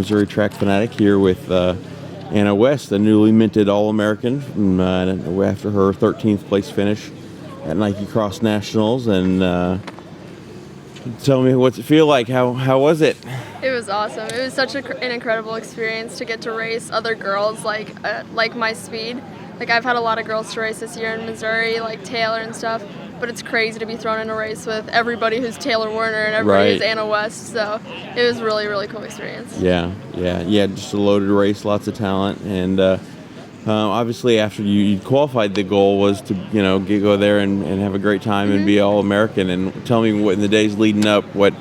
Missouri Track Fanatic here with Anna West, a newly minted All-American after her 13th place finish at Nike Cross Nationals. And tell me, what's it feel like? How was it? It was awesome. It was such an incredible experience to get to race other girls like my speed. Like, I've had a lot of girls to race this year in Missouri, like Taylor and stuff, but it's crazy to be thrown in a race with everybody who's Taylor Werner and everybody who's Anna West. So it was really, really cool experience. Yeah. Just a loaded race, lots of talent, and obviously after you qualified, the goal was to go there and have a great time and be All-American. And tell me, what in the days leading up, what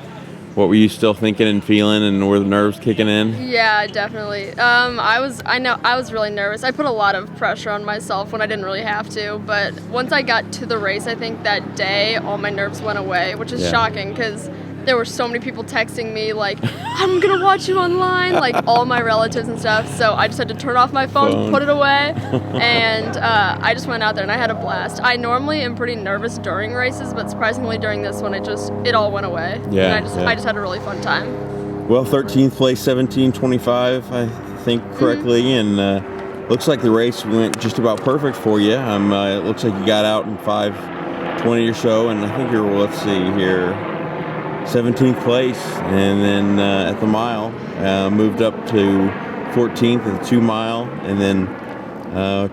were you still thinking and feeling, and were the nerves kicking in? Yeah, definitely. I was really nervous. I put a lot of pressure on myself when I didn't really have to, but once I got to the race, I think that day all my nerves went away, which is shocking because there were so many people texting me like, I'm gonna watch you online, like all my relatives and stuff. So I just had to turn off my phone, put it away, and I just went out there and I had a blast. I normally am pretty nervous during races, but surprisingly during this one, it all went away. Yeah, and I just had a really fun time. Well, 13th place, 17:25, I think correctly, and looks like the race went just about perfect for you. It looks like you got out in 5:20 or so, and I think you're, let's see here, 17th place, and then at the mile moved up to 14th at the 2 mile, and then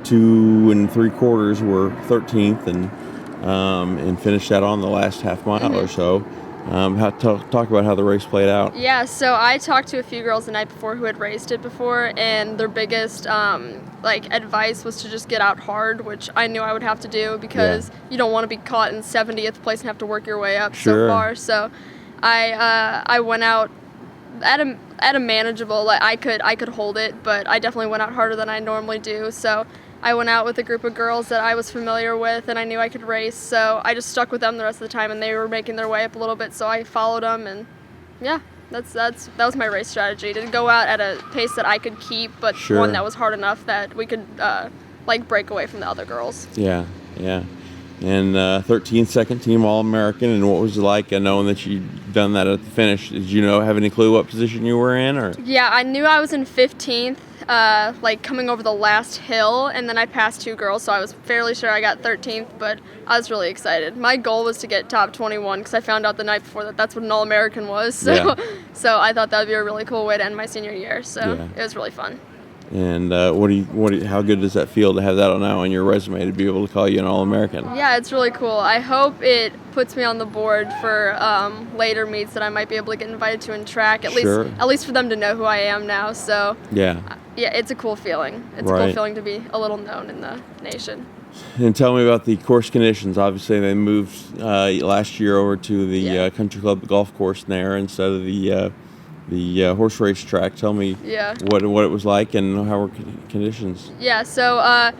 2 3/4 were 13th, and finished that on the last half mile or so. Talk about how the race played out. Yeah, so I talked to a few girls the night before who had raced it before, and their biggest advice was to just get out hard, which I knew I would have to do because you don't want to be caught in 70th place and have to work your way up so far. So I went out at a manageable, like I could hold it, but I definitely went out harder than I normally do. So I went out with a group of girls that I was familiar with and I knew I could race, so I just stuck with them the rest of the time, and they were making their way up a little bit, so I followed them, and yeah, that was my race strategy, to go out at a pace that I could keep, but one that was hard enough that we could break away from the other girls. Yeah. And 13th, second team All-American, and what was it like knowing that you'd done that at the finish? Did you have any clue what position you were in? Or? Yeah, I knew I was in 15th, coming over the last hill, and then I passed 2 girls, so I was fairly sure I got 13th, but I was really excited. My goal was to get top 21 because I found out the night before that that's what an All-American was, so I thought that would be a really cool way to end my senior year, so it was really fun. And how good does that feel to have that now on your resume, to be able to call you an All-American? Yeah, it's really cool. I hope it puts me on the board for later meets that I might be able to get invited to in track, at least for them to know who I am now. So yeah, it's a cool feeling. It's a cool feeling to be a little known in the nation. And tell me about the course conditions. Obviously, they moved last year over to the Country Club golf course there instead of the horse race track. Tell me what it was like and how were conditions. Yeah, so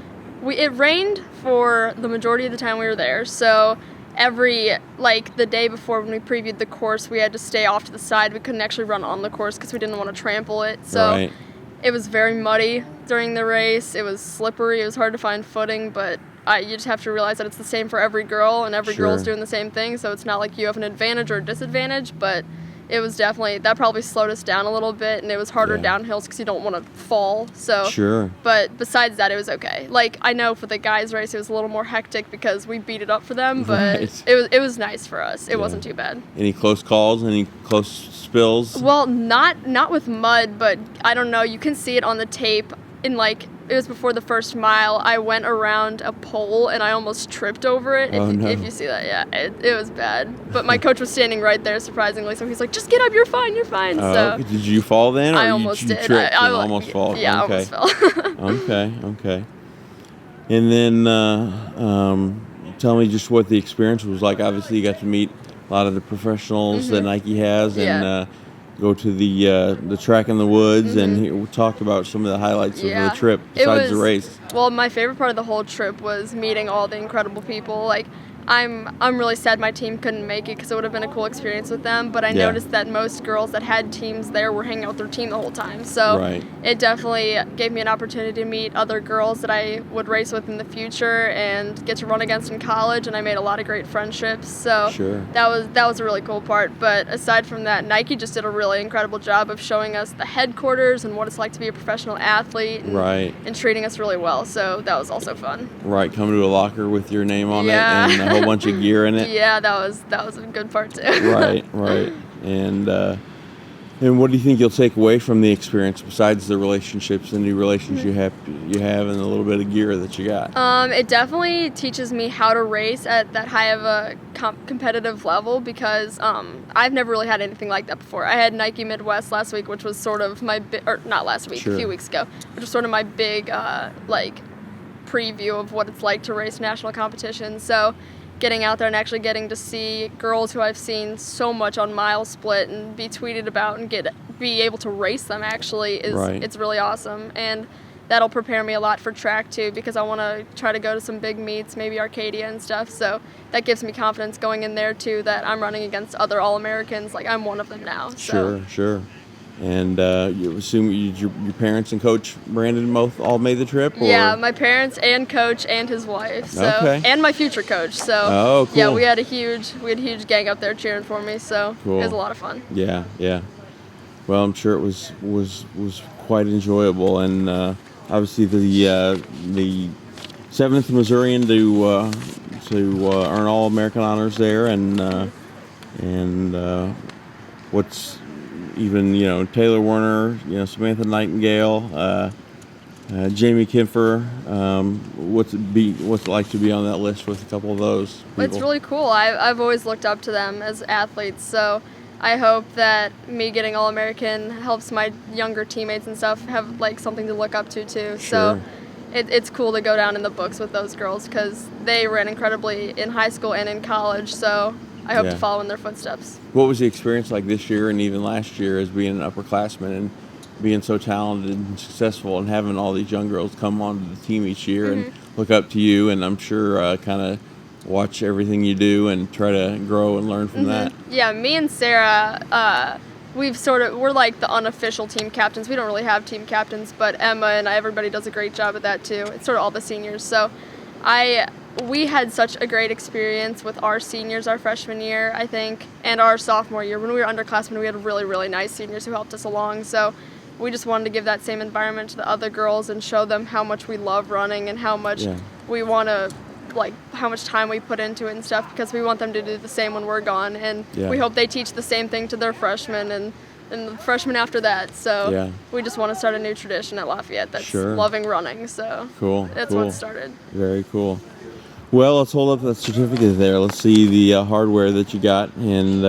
it rained for the majority of the time we were there. So the day before when we previewed the course, we had to stay off to the side. We couldn't actually run on the course because we didn't want to trample it. So it was very muddy during the race. It was slippery. It was hard to find footing, but you just have to realize that it's the same for every girl, and every girl's doing the same thing. So it's not like you have an advantage or a disadvantage, but it was definitely, that probably slowed us down a little bit, and it was harder downhills because you don't want to fall. So but besides that, it was okay. Like, I know for the guys' race, it was a little more hectic because we beat it up for them, but it was nice for us. It wasn't too bad. Any close calls? Any close spills? Well, not with mud, but I don't know. You can see it on the tape. It was before the first mile. I went around a pole and I almost tripped over it. If you see that, it was bad. But my coach was standing right there, surprisly, so he's like, "Just get up, you're fine." So did you fall then? Or I almost did. Tripped I almost fall. Yeah, okay. I almost fell. Okay. And then tell me just what the experience was like. Obviously, you got to meet a lot of the professionals that Nike has, and go to the track in the woods, and we talked about some of the highlights of the trip besides the race. Well, my favorite part of the whole trip was meeting all the incredible people. Like, I'm really sad my team couldn't make it because it would have been a cool experience with them. But I noticed that most girls that had teams there were hanging out with their team the whole time. So it definitely gave me an opportunity to meet other girls that I would race with in the future and get to run against in college. And I made a lot of great friendships. So that was a really cool part. But aside from that, Nike just did a really incredible job of showing us the headquarters and what it's like to be a professional athlete and treating us really well. So that was also fun. Right, come to a locker with your name on it and a whole bunch of gear in it. Yeah, that was a good part too. Right. And what do you think you'll take away from the experience besides the relationships, the new relations you have, and a little bit of gear that you got? It definitely teaches me how to race at that high of a competitive level because I've never really had anything like that before. I had Nike Midwest last week, which was sort of my not last week, a few weeks ago, which was sort of my big preview of what it's like to race national competition. So getting out there and actually getting to see girls who I've seen so much on Mile Split and be tweeted about and be able to race them actually it's really awesome. And that'll prepare me a lot for track too because I want to try to go to some big meets, maybe Arcadia and stuff. So that gives me confidence going in there too that I'm running against other All-Americans. Like I'm one of them now. So. Sure. And you assume your parents and Coach Brandon both all made the trip? Or? Yeah, my parents and Coach and his wife. So and my future coach. So cool. Yeah, we had a huge gang up there cheering for me. So It was a lot of fun. Yeah. Well, I'm sure it was quite enjoyable, and obviously the 7th Missourian to earn All-American honors there, and what's even Taylor Werner, Samantha Nightingale, Jamie Kempfer. What's it like to be on that list with a couple of those people? It's really cool. I've always looked up to them as athletes, so I hope that me getting All-American helps my younger teammates and stuff have something to look up to too. So it's cool to go down in the books with those girls because they ran incredibly in high school and in college. So I hope to follow in their footsteps. What was the experience like this year and even last year as being an upperclassman and being so talented and successful and having all these young girls come onto the team each year and look up to you and I'm sure kind of watch everything you do and try to grow and learn from that? Yeah, me and Sarah, we're like the unofficial team captains. We don't really have team captains, but Emma and everybody does a great job at that too. It's sort of all the seniors. So we had such a great experience with our seniors our freshman year, I think, and our sophomore year. When we were underclassmen, we had really, really nice seniors who helped us along. So we just wanted to give that same environment to the other girls and show them how much we love running and how much we want to, how much time we put into it and stuff because we want them to do the same when we're gone. And we hope they teach the same thing to their freshmen and the freshmen after that. So we just want to start a new tradition at Lafayette that's loving running. So that's what started. Very cool. Well, let's hold up that certificate there. Let's see the hardware that you got. And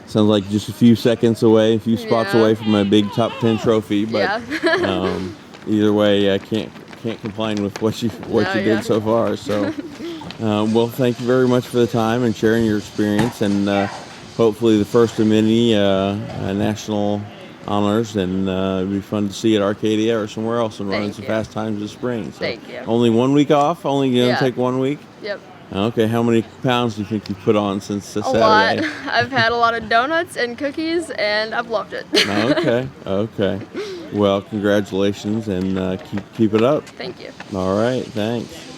sounds like just a few seconds away, a few spots away from a big top 10 trophy. But either way, I can't complain with what you did so far. So, well, thank you very much for the time and sharing your experience. And hopefully the first of many national honors, and it'd be fun to see at Arcadia or somewhere else and running some fast times this spring. So Thank you. Only 1 week off? Only going to take 1 week? Yep. Okay, how many pounds do you think you've put on since Saturday? A lot. I've had a lot of donuts and cookies, and I've loved it. Okay. Well, congratulations, and keep it up. Thank you. All right, thanks.